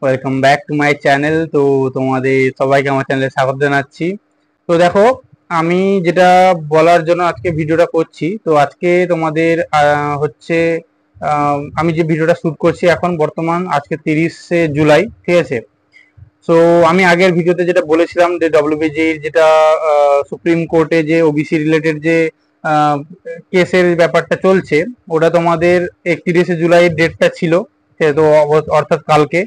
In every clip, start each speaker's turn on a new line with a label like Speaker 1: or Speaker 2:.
Speaker 1: Welcome back to my channel. তো তোমাদের সবাইকে আমার চ্যানেলে স্বাগত জানাচ্ছি। তো দেখো, আমি যেটা বলার জন্য আজকে ভিডিওটা করছি, তো আজকে তোমাদের হচ্ছে আমি যে ভিডিওটা শুট করছি এখন বর্তমান আজকে 30শে জুলাই, ঠিক আছে। সো আমি আগের ভিডিওতে যেটা বলেছিলাম যে ডব্লিউবিজির যেটা সুপ্রিম কোর্টে যে ওবিসি রিলেটেড যে কেসের ব্যাপারটা চলছে, ওটা তোমাদের 31শে জুলাই ডেটটা ছিল, সে তো অর্থাৎ কালকে।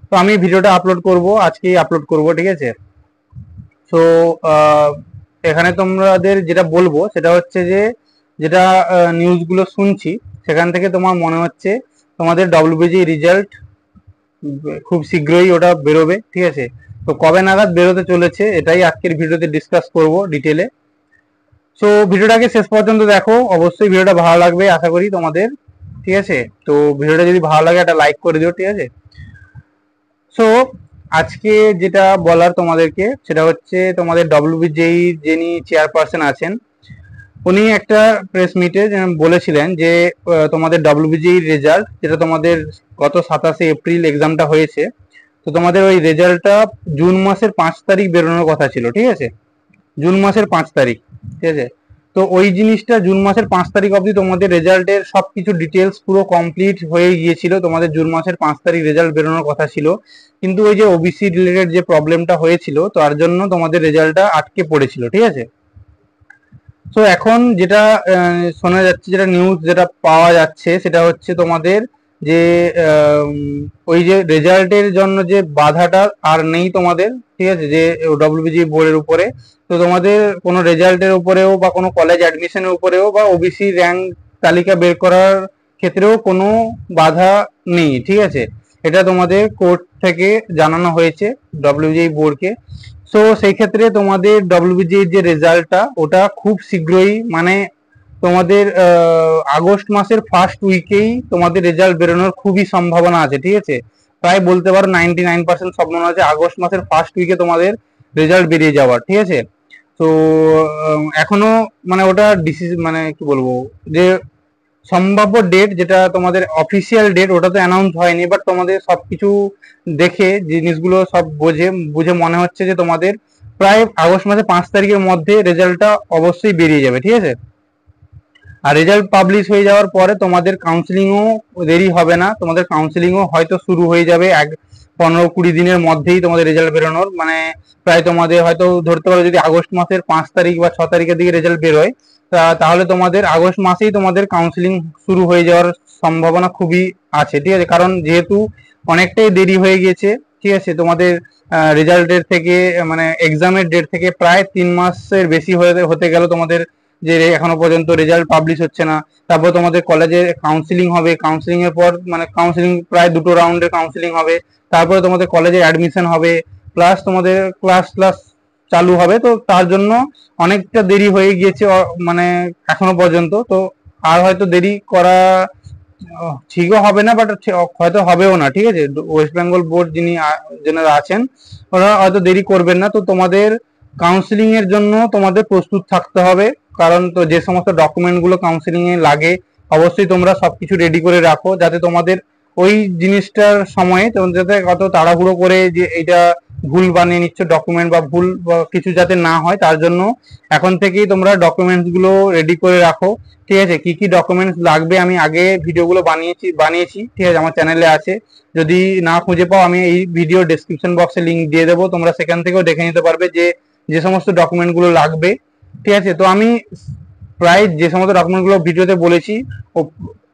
Speaker 1: তো আমি ভিডিওটা আপলোড করব, আজকেই আপলোড করব, ঠিক আছে। সো এখানে তোমাদের যেটা বলবো সেটা হচ্ছে যে যেটা নিউজগুলো শুনছি সেখান থেকে তোমার মনে হচ্ছে তোমাদের ডব্লিউবিজি রেজাল্ট খুব শীঘ্রই ওটা বেরোবে, ঠিক আছে। তো কবে নাগাদ বেরোতে চলেছে এটাই আজকের ভিডিওতে ডিসকাস করব ডিটেলে। সো ভিডিওটাকে শেষ পর্যন্ত দেখো, অবশ্যই ভিডিওটা ভালো লাগবে আশা করি তোমাদের, ঠিক আছে। তো ভিডিওটা যদি ভালো লাগে একটা লাইক করে দিও, ঠিক আছে। সো আজকে যেটা বলার তোমাদেরকে সেটা হচ্ছে তোমাদের ডব্লিউবিজেই যিনি চেয়ারপারসন আছেন উনি একটা প্রেস মিটে বলেছিলেন যে তোমাদের ডব্লিউবিজেই রেজাল্ট যেটা তোমাদের গত 27শে এপ্রিল এক্সামটা হয়েছে, তো তোমাদের ওই রেজাল্টটা জুন মাসের 5 তারিখ বেরোনোর কথা ছিল, ঠিক আছে। জুন মাসের 5 তারিখ, ঠিক আছে। তো ওই জিনিসটা জুন মাসের 5 তারিখ অবধি তোমাদের রেজাল্টের সবকিছু ডিটেলস পুরো কমপ্লিট হয়ে গিয়েছিল, তোমাদের জুন মাসের 5 তারিখ রেজাল্ট বেরোনোর কথা ছিল। কিন্তু ওই যে ওবিসি রিলেটেড যে প্রবলেমটা হয়েছিল তার জন্য তোমাদের রেজাল্টটা আটকে পড়েছিল, ঠিক আছে। তো এখন যেটা শোনা যাচ্ছে, যেটা নিউজ যেটা পাওয়া যাচ্ছে সেটা হচ্ছে তোমাদের যে ওই যে রেজাল্টের জন্য যে বাধাটা আর নেই তোমাদের, ঠিক আছে, যে ডব্লিউবিজি বোর্ডের উপরে। তো তোমাদের কোনো রেজাল্টের উপরেও বা কোনো কলেজ অ্যাডমিশনের উপরেও বা ওবিসি র্যাঙ্ক তালিকা বের করার ক্ষেত্রেও কোনো বাধা নেই, ঠিক আছে। এটা তোমাদের কোর্ট থেকে জানানো হয়েছে ডব্লিউবিজি বোর্ডকে। সো সেই ক্ষেত্রে তোমাদের ডব্লিউবিজি যে রেজাল্টটা ওটা খুব শীঘ্রই, মানে তোমাদের আগস্ট মাসের ফার্স্ট উইকেই তোমাদের রেজাল্ট বেরোনোর খুবই সম্ভাবনা আছে, ঠিক আছে। প্রায় বলতে পারো 99% সম্ভাবনা আছে আগস্ট মাসের ফার্স্ট উইকে তোমাদের রেজাল্ট বেরিয়ে যাওয়ার, ঠিক আছে। তো এখনো মানে ওটা ডিসিশন, মানে কি বলবো, যে সম্ভাব্য ডেট যেটা তোমাদের অফিসিয়াল ডেট ওটা তো অ্যানাউন্স হয়নি, বাট তোমাদের সবকিছু দেখে জিনিসগুলো সব বুঝে মনে হচ্ছে যে তোমাদের প্রায় আগস্ট মাসে 5 তারিখের মধ্যে রেজাল্টটা অবশ্যই বেরিয়ে যাবে, ঠিক আছে। আর রেজাল্ট পাবলিশ হয়ে যাওয়ার পরে তোমাদের কাউন্সিলিংও দেরি হবে না, তোমাদের কাউন্সিলিংও হয়তো শুরু হয়ে যাবে 15-20 দিনের মধ্যেই তোমাদের রেজাল্ট বেরোনোর, মানে প্রায় তোমাদের হয়তো ধরতে পারো যদি আগস্ট মাসের 5 তারিখ বা 6 তারিখের দিকে রেজাল্ট বেরোয়, তাহলে তোমাদের আগস্ট মাসেই তোমাদের কাউন্সিলিং শুরু হয়ে যাওয়ার সম্ভাবনা খুবই আছে, ঠিক আছে। কারণ যেহেতু অনেকটাই দেরি হয়ে গিয়েছে, ঠিক আছে, তোমাদের রেজাল্টের থেকে মানে এক্সামের ডেট থেকে প্রায় 3 মাসের বেশি হতে গেল তোমাদের, যে এখনো পর্যন্ত রেজাল্ট পাবলিশ হচ্ছে না। তারপর তোমাদের কলেজে কাউন্সিলিং হবে, কাউন্সিলিং এর পর মানে কাউন্সিলিং প্রায় 2 রাউন্ডের কাউন্সিলিং হবে, তারপরে তোমাদের কলেজে অ্যাডমিশন হবে, প্লাস তোমাদের ক্লাস চালু হবে। তো তার জন্য অনেকটা দেরি হয়ে গিয়েছে মানে এখনো পর্যন্ত। তো আর হয়তো দেরি করা ঠিকও হবে না, বাট হয়তো হবেও না, ঠিক আছে। ওয়েস্ট বেঙ্গল বোর্ড যারা আছেন ওরা হয়তো দেরি করবেন না। তো তোমাদের কাউন্সিলিং এর জন্য তোমাদের প্রস্তুত থাকতে হবে, কারণ তো যে সমস্ত ডকুমেন্ট গুলো কাউন্সিলিং এ লাগে অবশ্যই তোমরা সবকিছু রেডি করে রাখো, যাতে তোমাদের ওই জিনিসটার সময়ে তোমাদের যাতে কত তাড়াহুড়ো করে যে এটা ভুল বানিয়ে নিচ্ছ ডকুমেন্ট বা ভুল বা কিছু যাতে না হয়, তার জন্য এখন থেকেই তোমরা ডকুমেন্টস গুলো রেডি করে রাখো, ঠিক আছে। কি কি ডকুমেন্টস লাগবে আমি আগে ভিডিওগুলো বানিয়েছি, ঠিক আছে, আমার চ্যানেলে আছে। যদি না খুঁজে পাও আমি এই ভিডিও ডেসক্রিপশন বক্সে লিংক দিয়ে দেবো, তোমরা সেখান থেকেও দেখে নিতে পারবে যে যে সমস্ত ডকুমেন্ট গুলো লাগবে, ঠিক আছে। তো আমি প্রায় যে সমস্ত ডকুমেন্ট গুলো ভিডিওতে বলেছি ও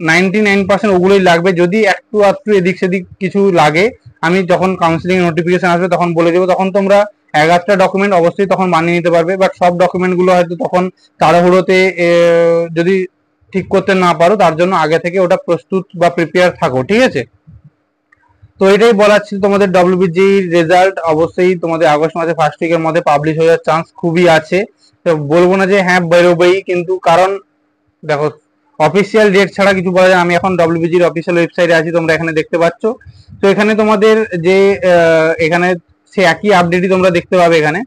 Speaker 1: 99% ওগুলোই লাগবে। যদি একটু আধটু এদিক সেদিক কিছু লাগে আমি যখন কাউন্সিলিং নোটিফিকেশন আসবে তখন বলে দেবো, তখন তোমরা 11টা ডকুমেন্ট অবশ্যই তখন বানিয়ে নিতে পারবে। বাট সব ডকুমেন্ট গুলো হয়তো তখন তাড়াহুড়োতে যদি ঠিক করতে না পারো, তার জন্য আগে থেকে ওটা প্রস্তুত বা প্রিপেয়ার থাকো, ঠিক আছে। তো এটাই বলার ছিল, তোমাদের ডব্লিউবিজি রেজাল্ট অবশ্যই তোমাদের আগস্ট মাসে ফার্স্ট উইকের মধ্যে পাবলিশ হয়ে যাওয়ার চান্স খুবই আছে। তো বলবো না যে হ্যাঁ বেরোবেই, কিন্তু কারণ দেখো অফিসিয়াল ডেট ছাড়া কিছু বলা যায়। আমি এখন ডব্লিউবিজির অফিসিয়াল ওয়েবসাইটে আছি, তোমরা এখানে দেখতে পাচ্ছ। তো এখানে তোমাদের যে এখানে সে একই আপডেটই তোমরা দেখতে পাবে এখানে।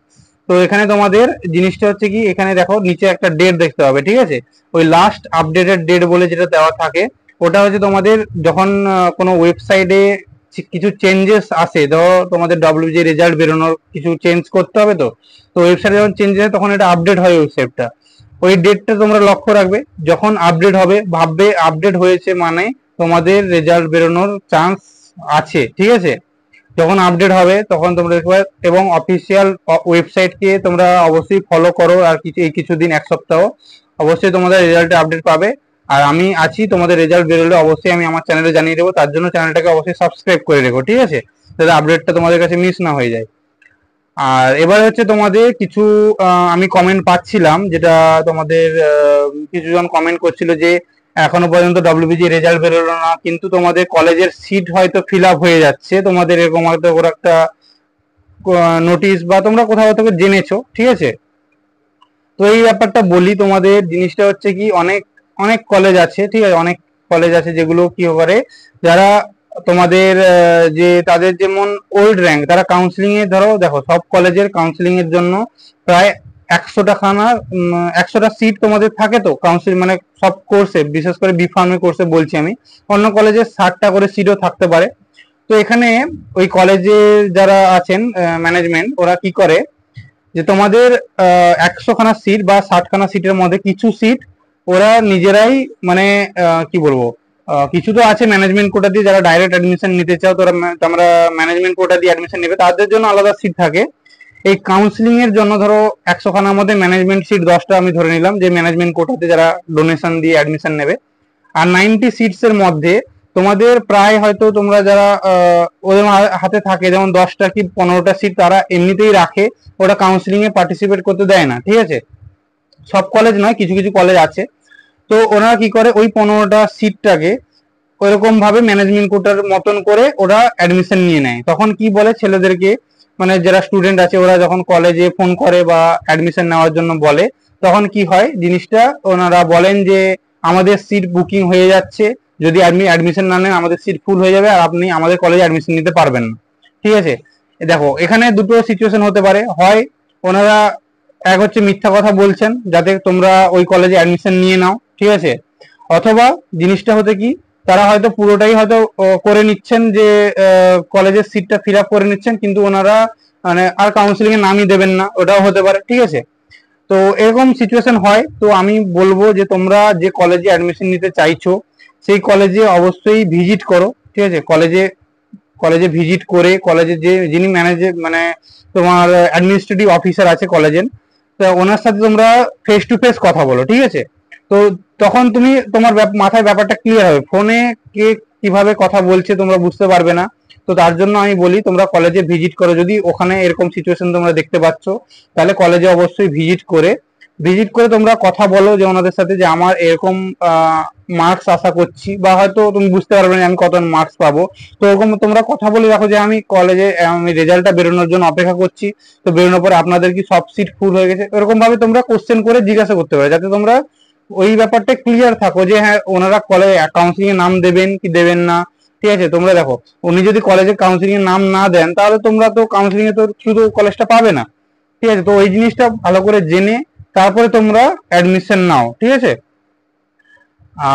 Speaker 1: তো এখানে তোমাদের জিনিসটা হচ্ছে কি, এখানে দেখো নিচে একটা ডেট দেখতে পাবে, ঠিক আছে। ওই লাস্ট আপডেটেড ডেট বলে যেটা দেওয়া থাকে ওটা হচ্ছে তোমাদের যখন কোনো ওয়েবসাইটে কিছু চেঞ্জেস আসে, ধরো তোমাদের ডব্লিউবিজি রেজাল্ট বেরোনোর কিছু চেঞ্জ করতে হবে, তো ওয়েবসাইটে যখন চেঞ্জ হয় তখন এটা আপডেট হয় ওয়েবসাইটটা, ওই ডেটটা তোমরা লক্ষ্য রাখবে। যখন আপডেট হবে ভাববে আপডেট হয়েছে মানে তোমাদের রেজাল্ট বেরোনোর চান্স আছে, ঠিক আছে। যখন আপডেট হবে তখন তোমরা দেখবে, এবং অফিসিয়াল ওয়েবসাইটকে তোমরা অবশ্যই ফলো করো, আর এই কিছুদিন এক সপ্তাহ অবশ্যই তোমাদের রেজাল্টে আপডেট পাবে। আর আমি আছি, তোমাদের রেজাল্ট বেরোলে অবশ্যই আমি আমার চ্যানেলে জানিয়ে দেবো, তার জন্য চ্যানেলটাকে অবশ্যই সাবস্ক্রাইব করে রেখো, ঠিক আছে, যাতে আপডেটটা তোমাদের কাছে মিস না হয়ে যায়। আর এবার হচ্ছে তোমাদের কিছু আমি কমেন্ট পাচ্ছিলাম, যেটা তোমাদের কিছুজন কমেন্ট করছিল যে এখনো পর্যন্ত ডব্লিউবিজি রেজাল্ট বেরোলো না, কিন্তু তোমাদের কলেজের সিট হয়তো ফিল আপ হয়ে যাচ্ছে, তোমাদের এরকম হয়তো কোনো একটা নোটিশ বা তোমরা কোথাও থেকে জেনেছো, ঠিক আছে। তো এই ব্যাপারটা বলি, তোমাদের জিনিসটা হচ্ছে কি, অনেক অনেক কলেজ আছে, ঠিক আছে, অনেক কলেজ আছে যেগুলো কি করে, যারা তোমাদের যে তাদের যেমন ওল্ড র্যাঙ্ক, তারা কাউন্সিলিং এ, ধরো দেখো সব কলেজের কাউন্সিলিং এর জন্য প্রায় 100টা সিট তোমাদের থাকে, তো কাউন্সিলিং মানে সব কোর্সে, বিশেষ করে বি ফার্মে কোর্সে বলছি আমি, অন্য কলেজে 60টা করে সিটও থাকতে পারে। তো এখানে ওই কলেজে যারা আছেন ম্যানেজমেন্ট, ওরা কি করে যে তোমাদের 100খানা সিট বা 60খানা সিটের মধ্যে কিছু সিট ওরা নিজেরাই, মানে কি বলবো, কিছু তো আছে ম্যানেজমেন্ট কোটা দিয়ে, যারা ডাইরেক্ট অ্যাডমিশন নিতে চাও তোমরা ম্যানেজমেন্ট কোটা দিয়ে অ্যাডমিশন নেবে, তাদের জন্য আলাদা সিট থাকে। এই কাউন্সিলিং এর জন্য ধরো 100খানার মধ্যে ম্যানেজমেন্ট সিট 10টা আমি ধরে নিলাম, যে ম্যানেজমেন্ট কোটাতে যারা ডোনেশন দিয়ে অ্যাডমিশন নেবে। আর 90 সিটস এর মধ্যে তোমাদের প্রায় হয়তো তোমরা যারা ওদের হাতে থাকে, যেমন 10টা কি 15টা সিট তারা এমনিতেই রাখে, ওটা কাউন্সিলিং এ পার্টিসিপেট করতে দেয় না, ঠিক আছে। সব কলেজ নয়, কিছু কিছু কলেজ আছে। তো ওনারা কি করে, ওই 15টা সিটটাকে ওইরকম ভাবে ম্যানেজমেন্ট কোটার মতন করে ওরা অ্যাডমিশন নিয়ে নেয়। তখন কি বলে ছেলেদেরকে, মানে যারা স্টুডেন্ট আছে ওরা যখন কলেজে ফোন করে বা অ্যাডমিশন নেওয়ার জন্য বলে, তখন কি হয় জিনিসটা, ওনারা বলেন যে আমাদের সিট বুকিং হয়ে যাচ্ছে, যদি আপনি অ্যাডমিশন না নেন আমাদের সিট ফুল হয়ে যাবে, আর আপনি আমাদের কলেজে অ্যাডমিশন নিতে পারবেন না, ঠিক আছে। দেখো এখানে দুটো সিচুয়েশন হতে পারে, হয় ওনারা এক হচ্ছে মিথ্যা কথা বলছেন যাতে তোমরা ওই কলেজে অ্যাডমিশন নিয়ে নাও, ঠিক আছে, অথবা জিনিসটা হতে কি, তারা হয়তো পুরোটাই হয়তো করে নিচ্ছেন, যে কলেজের সিটটা ফিল আপ করে নিচ্ছেন, কিন্তু ওনারা মানে আর কাউন্সিলিং এর নামই দেবেন না, ওটাও হতে পারে, ঠিক আছে। তো এরকম সিচুয়েশন হয়। তো আমি বলবো যে তোমরা যে কলেজে অ্যাডমিশন নিতে চাইছো সেই কলেজে অবশ্যই ভিজিট করো, ঠিক আছে। কলেজে কলেজে ভিজিট করে কলেজে যে যিনি ম্যানেজার, মানে তোমার অ্যাডমিনিস্ট্রেটিভ অফিসার আছে কলেজের, তো ওনার সাথে তোমরা ফেস টু ফেস কথা বলো, ঠিক আছে। তো তখন তুমি তোমার মাথায় ব্যাপারটা ক্লিয়ার হবে, ফোনে কে কিভাবে কথা বলছে তোমরা বুঝতে পারবে না। তো তার জন্য আমি বলি তোমরা কলেজে ভিজিট করো, যদি ওখানে এরকম সিচুয়েশন তোমরা দেখতে পাচ্ছ, তাহলে কলেজে অবশ্যই ভিজিট করে তোমরা কথা বলো যে ওনাদের সাথে, যে আমার এরকম মার্কস আশা করছি, বা হয়তো তুমি বুঝতে পারবে না আমি কত মার্কস পাবো, তো এরকম তোমরা কথা বলে রাখো যে আমি কলেজে আমি রেজাল্টটা বেরোনোর জন্য অপেক্ষা করছি, তো বেরোনোর পরে আপনাদের কি সব সিট ফুল হয়ে গেছে, এরকম ভাবে তোমরা কোশ্চেন করে জিজ্ঞাসা করতে পারো, যাতে তোমরা ওই ব্যাপারটা ক্লিয়ার থাকো যে হ্যাঁ ওনারা কলেজে কাউন্সিলিং এর নাম দেবেন কি দেবেন না, ঠিক আছে। তোমরা দেখো উনি যদি কলেজে কাউন্সিলিং এর নাম না দেন, তাহলে তোমরা তো কাউন্সিলিং এ তো শুধু কলেজটা পাবে না, ঠিক আছে। তো ওই জিনিসটা ভালো করে জেনে তারপরে তোমরা অ্যাডমিশন নাও, ঠিক আছে।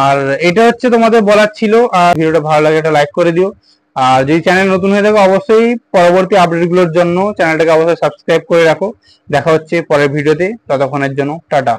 Speaker 1: আর এটা হচ্ছে তোমাদের বলার ছিল। আর ভিডিওটা ভালো লাগে একটা লাইক করে দিও, আর যদি চ্যানেল নতুন হয়ে থাকে অবশ্যই পরবর্তী আপডেটগুলোর জন্য চ্যানেলটাকে অবশ্যই সাবস্ক্রাইব করে রাখো। দেখা হচ্ছে পরের ভিডিওতে, ততক্ষণের জন্য টাটা।